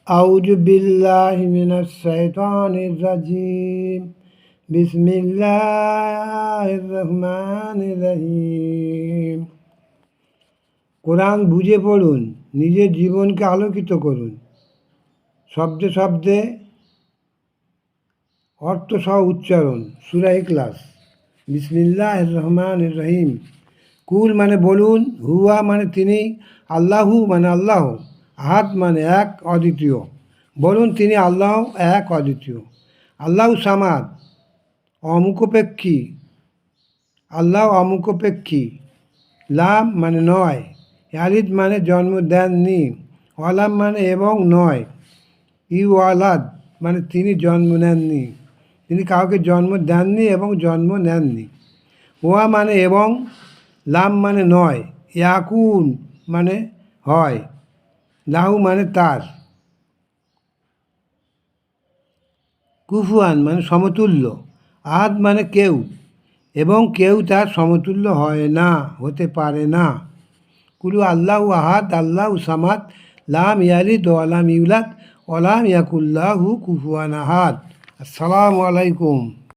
আউযু বিল্লাহি মিনাশ শাইতানির রাজিম। বিসমিল্লাহির রহমানির রহিম। কোরআন বুঝে পড়ুন, নিজের জীবনকে আলোকিত করুন। শব্দে শব্দে অর্থসহ উচ্চারণ। সূরা ইখলাস। বিসমিল্লাহির রহমানির রহিম। কুল মানে বলুন, হুয়া মানে তিনি, আল্লাহু মানে আল্লাহ, আহাদ মানে এক অদ্বিতীয়। বলুন তিনি আল্লাহ এক অদ্বিতীয়। আল্লাহ সামাদ অমুখপেক্ষী, আল্লাহ অমুখপেক্ষী। লাম মানে নয়, ইয়ালিদ মানে জন্ম দেননি, ওয়ালাম মানে এবং নয়, ইউয়ালাদ মানে তিনি জন্ম নেননি, তিনি কাউকে জন্ম দেননি এবং জন্ম নেননি। ওয়া মানে এবং, লাম মানে নয়, ইয়াকুন মানে হয়, লাহু মানে তার। কুফুয়ান মানে সমতুল্য, আহাদ মানে কেউ, এবং কেউ তার সমতুল্য হয় না, হতে পারে না। কুলু আল্লাহু আহাদ আল্লাহু সামাদ লাম ইয়ালিদ ওয়ালাম ইউলাদ ওয়ালাম ইয়াকুল্লাহু কুফুয়ান আহাদ। আসসালামু আলাইকুম।